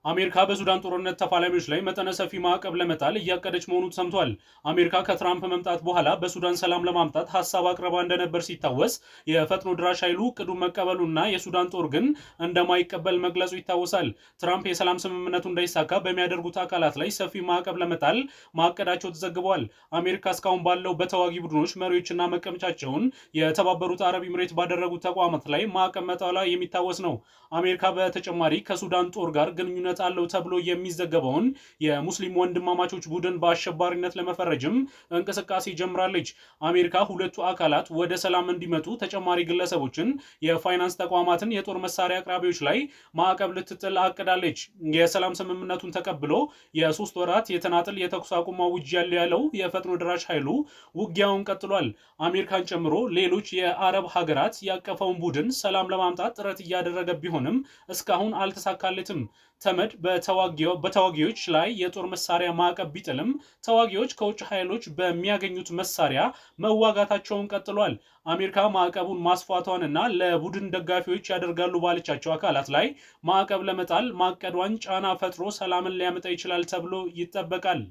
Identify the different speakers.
Speaker 1: አሜሪካ በሱዳን ጦርነት ተፋላሚዎች ላይ መጠነ ሰፊ ማዕቀብ ለመጣል እያቀደች መሆኑ ተሰምቷል። አሜሪካ ከትራምፕ መምጣት በኋላ በሱዳን ሰላም ለማምጣት ሐሳብ አቅርባ እንደነበር ሲታወስ የፈጥኖ ድራሽ ኃይሉ ቅዱን መቀበሉና የሱዳን ጦር ግን እንደማይቀበል መግለጹ ይታወሳል። ትራምፕ የሰላም ስምምነቱ እንዳይሳካ በሚያደርጉት አካላት ላይ ሰፊ ማዕቀብ ለመጣል ማቀዳቸው ተዘግቧል። አሜሪካ እስካሁን ባለው በተዋጊ ቡድኖች መሪዎችና መቀመጫቸውን የተባበሩት አረብ ኤምሬት ባደረጉት ተቋማት ላይ ማዕቀብ መጣሏ የሚታወስ ነው። አሜሪካ በተጨማሪ ከሱዳን ጦር ጋር ግንኙነት አለው ተብሎ የሚዘገበውን የሙስሊም ወንድማማቾች ቡድን በአሸባሪነት ለመፈረጅም እንቅስቃሴ ጀምራለች። አሜሪካ ሁለቱ አካላት ወደ ሰላም እንዲመጡ ተጨማሪ ግለሰቦችን፣ የፋይናንስ ተቋማትን፣ የጦር መሳሪያ አቅራቢዎች ላይ ማዕቀብ ልትጥል አቅዳለች። የሰላም ስምምነቱን ተቀብሎ የ3 ወራት የተናጥል የተኩስ አቁም አውጇል ያለው የፈጥኖ ድራሽ ኃይሉ ውጊያውን ቀጥሏል። አሜሪካን ጨምሮ ሌሎች የአረብ ሀገራት ያቀፈውን ቡድን ሰላም ለማምጣት ጥረት እያደረገ ቢሆንም እስካሁን አልተሳካለትም። ተመድ በተዋጊዎች ላይ የጦር መሳሪያ ማዕቀብ ቢጥልም ተዋጊዎች ከውጭ ኃይሎች በሚያገኙት መሳሪያ መዋጋታቸውን ቀጥሏል። አሜሪካ ማዕቀቡን ማስፋቷንና ለቡድን ደጋፊዎች ያደርጋሉ ባለቻቸው አካላት ላይ ማዕቀብ ለመጣል ማቀዷን ጫና ፈጥሮ ሰላምን ሊያመጣ ይችላል ተብሎ ይጠበቃል።